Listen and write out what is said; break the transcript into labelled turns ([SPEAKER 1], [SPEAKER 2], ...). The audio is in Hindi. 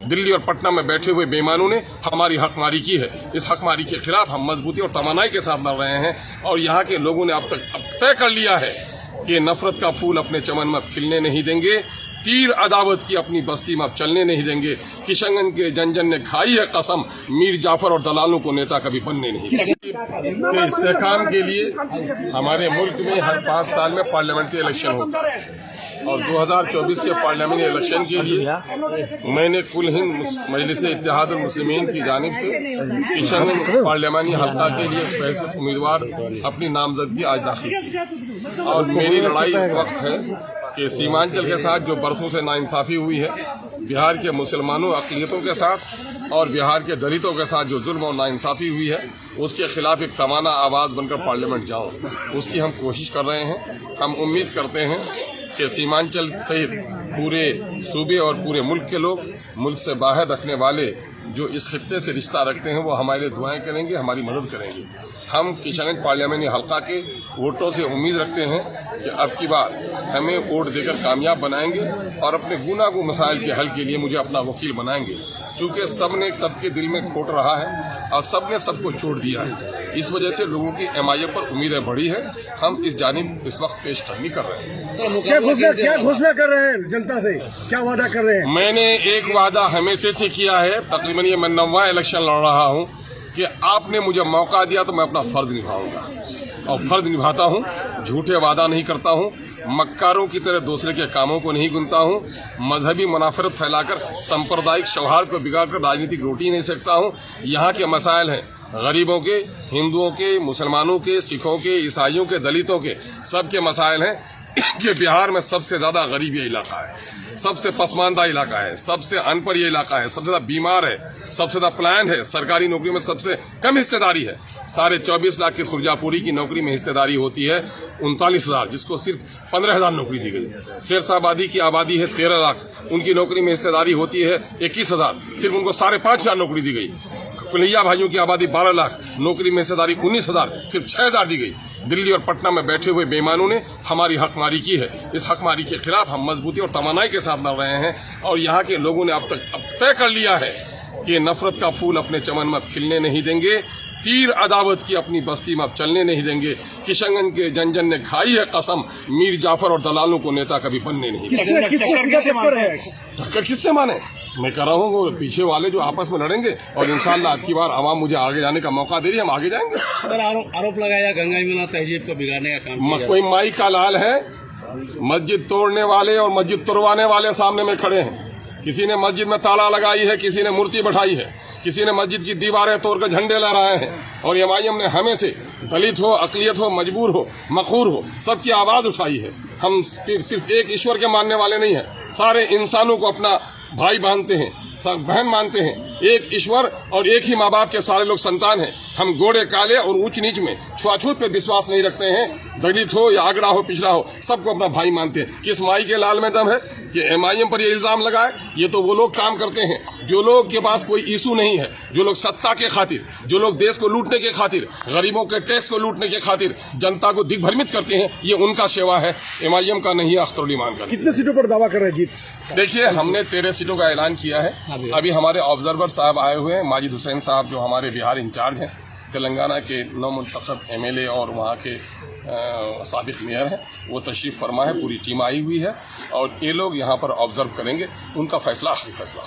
[SPEAKER 1] दिल्ली और पटना में बैठे हुए बेईमानों ने हमारी हकमारी की है। इस हकमारी के खिलाफ हम मजबूती और तमन्नाई के साथ लड़ रहे हैं और यहाँ के लोगों ने अब तय कर लिया है कि नफरत का फूल अपने चमन में खिलने नहीं देंगे, तीर अदावत की अपनी बस्ती में अब चलने नहीं देंगे। किशनगंज के जन जन ने खाई है कसम, मीर जाफर और दलालों को नेता कभी बनने नहीं देंगे। के इस्तेहकाम के लिए हमारे मुल्क में हर 5 साल में पार्लियामेंट्री इलेक्शन होता है और 2024 के पार्लियामेंट्री इलेक्शन के लिए मैंने कुल हिंद मजलिस इत्तेहादुल मुस्लिमीन की जानिब से किशनगंज पार्लियामानी हल्का के लिए फैसले उम्मीदवार अपनी नामजदगी आज दाखिल की और मेरी लड़ाई इस वक्त है कि सीमांचल के साथ जो बरसों से नाइंसाफ़ी हुई है, बिहार के मुसलमानों अक़लियतों के साथ और बिहार के दलितों के साथ जो जुल्म और नाइंसाफ़ी हुई है, उसके खिलाफ एक तमाना आवाज़ बनकर पार्लियामेंट जाऊं, उसकी हम कोशिश कर रहे हैं। हम उम्मीद करते हैं कि सीमांचल सहित पूरे सूबे और पूरे मुल्क के लोग, मुल्क से बाहर रखने वाले जो इस खित्ते से रिश्ता रखते हैं, वो हमारे लिए दुआएं करेंगे, हमारी मदद करेंगे। हम किशनगंज पार्लियामेंटी हल्का के वोटों से उम्मीद रखते हैं कि अब की बार हमें वोट देकर कामयाब बनाएंगे और अपने गुनागो मसाइल के हल के लिए मुझे अपना वकील बनाएंगे, क्योंकि सबने सबके दिल में खोट रहा है और सबने सबको छोड़ दिया है। इस वजह से लोगों की MIM पर उम्मीदें बढ़ी है। हम इस जानिब इस वक्त पेशकदमी कर रहे हैं।
[SPEAKER 2] क्या घोषणा कर रहे हैं जनता से, क्या वादा कर रहे हैं?
[SPEAKER 1] मैंने एक वादा हमेशा से किया है, तकरीबन ये मैं 9वां इलेक्शन लड़ रहा हूँ, कि आपने मुझे मौका दिया तो मैं अपना फर्ज निभाऊंगा और फर्ज निभाता हूँ। झूठे वादा नहीं करता हूँ, मक्कारों की तरह दूसरे के कामों को नहीं गुनता हूँ, मजहबी मुनाफरत फैलाकर सांप्रदायिक सौहार्द को बिगाड़कर राजनीतिक रोटी नहीं सकता हूँ। यहाँ के मसाइल हैं गरीबों के, हिंदुओं के, मुसलमानों के, सिखों के, ईसाइयों के, दलितों के, सबके मसाइल हैं कि बिहार में सबसे ज्यादा गरीब ये इलाका है, सबसे पसमानदा इलाका है, सबसे अनपढ़ ये इलाका है, सबसे ज्यादा बीमार है, सबसे ज्यादा प्लान है, सरकारी नौकरी में सबसे कम हिस्सेदारी है। 24.5 लाख की सुरजापुरी की नौकरी में हिस्सेदारी होती है 39,000, जिसको सिर्फ 15,000 नौकरी दी गई। शेरशाबादी की आबादी है 13 लाख, उनकी नौकरी में हिस्सेदारी होती है 21,000, सिर्फ उनको 5,500 नौकरी दी गई। कुलिया भाइयों की आबादी 12 लाख, नौकरी में हिस्सेदारी 19,000, सिर्फ 6,000 दी गई। दिल्ली और पटना में बैठे हुए बेईमानों ने हमारी हकमारी की है। इस हकमारी के खिलाफ हम मजबूती और तमन्नाई के साथ लड़ रहे हैं और यहाँ के लोगों ने अब तय कर लिया है कि नफरत का फूल अपने चमन में खिलने नहीं देंगे, तीर अदावत की अपनी बस्ती में अब चलने नहीं देंगे। किशनगंज के जन जन ने खाई है कसम, मीर जाफर और दलालों को नेता कभी बनने नहीं देंगे। टक्कर किससे माने? मैं कह रहा हूँ वो पीछे वाले जो आपस में लड़ेंगे और इंशाल्लाह अब की बार आवाम मुझे आगे जाने का मौका दे रही है, हम आगे जाएंगे।
[SPEAKER 3] सर आरोप लगाया गंगा यमुना तहजीब को बिगाड़ने का काम
[SPEAKER 1] कोई माई का लाल है, मस्जिद तोड़ने वाले और मस्जिद तुड़वाने वाले सामने में खड़े हैं। किसी ने मस्जिद में ताला लगाई है, किसी ने मूर्ति बैठाई है, किसी ने मस्जिद की दीवारें तोड़कर झंडे लहराए हैं और MIM ने हमें से दलित हो, अक़लियत हो, मजबूर हो, मखूर हो, सबकी आवाज उठाई है। हम सिर्फ एक ईश्वर के मानने वाले नहीं हैं, सारे इंसानों को अपना भाई मानते हैं, सब बहन मानते हैं। एक ईश्वर और एक ही माँ बाप के सारे लोग संतान हैं। हम गोरे काले और ऊंच नीच में छुआछूत पे विश्वास नहीं रखते हैं। दलित हो या आगरा हो, पिछड़ा हो, सबको अपना भाई मानते हैं। किस माई के लाल में दम है कि MIM पर ये इल्जाम लगाए? ये तो वो लोग काम करते हैं जो लोग के पास कोई इशू नहीं है, जो लोग सत्ता के खातिर, जो लोग देश को लूटने के खातिर, गरीबों के टैक्स को लूटने के खातिर जनता को दिग्भ्रमित करते हैं। ये उनका सेवा है, MIM का नहीं है, अख्तरुल ईमान का।
[SPEAKER 2] कितने सीटों पर दावा कर रहे हैं जीत?
[SPEAKER 1] देखिए, हमने 13 सीटों का ऐलान किया है। अभी हमारे ऑब्जर्वर साहब आए हुए हैं, माजिद हुसैन साहब जो हमारे बिहार इंचार्ज हैं, तेलंगाना के नवमुंतखब MLA और वहाँ के साबिक मेयर हैं, वो तशरीफ फरमा है, पूरी टीम आई हुई है और ये लोग यहाँ पर ऑब्जर्व करेंगे, उनका फैसला आखिरी फैसला।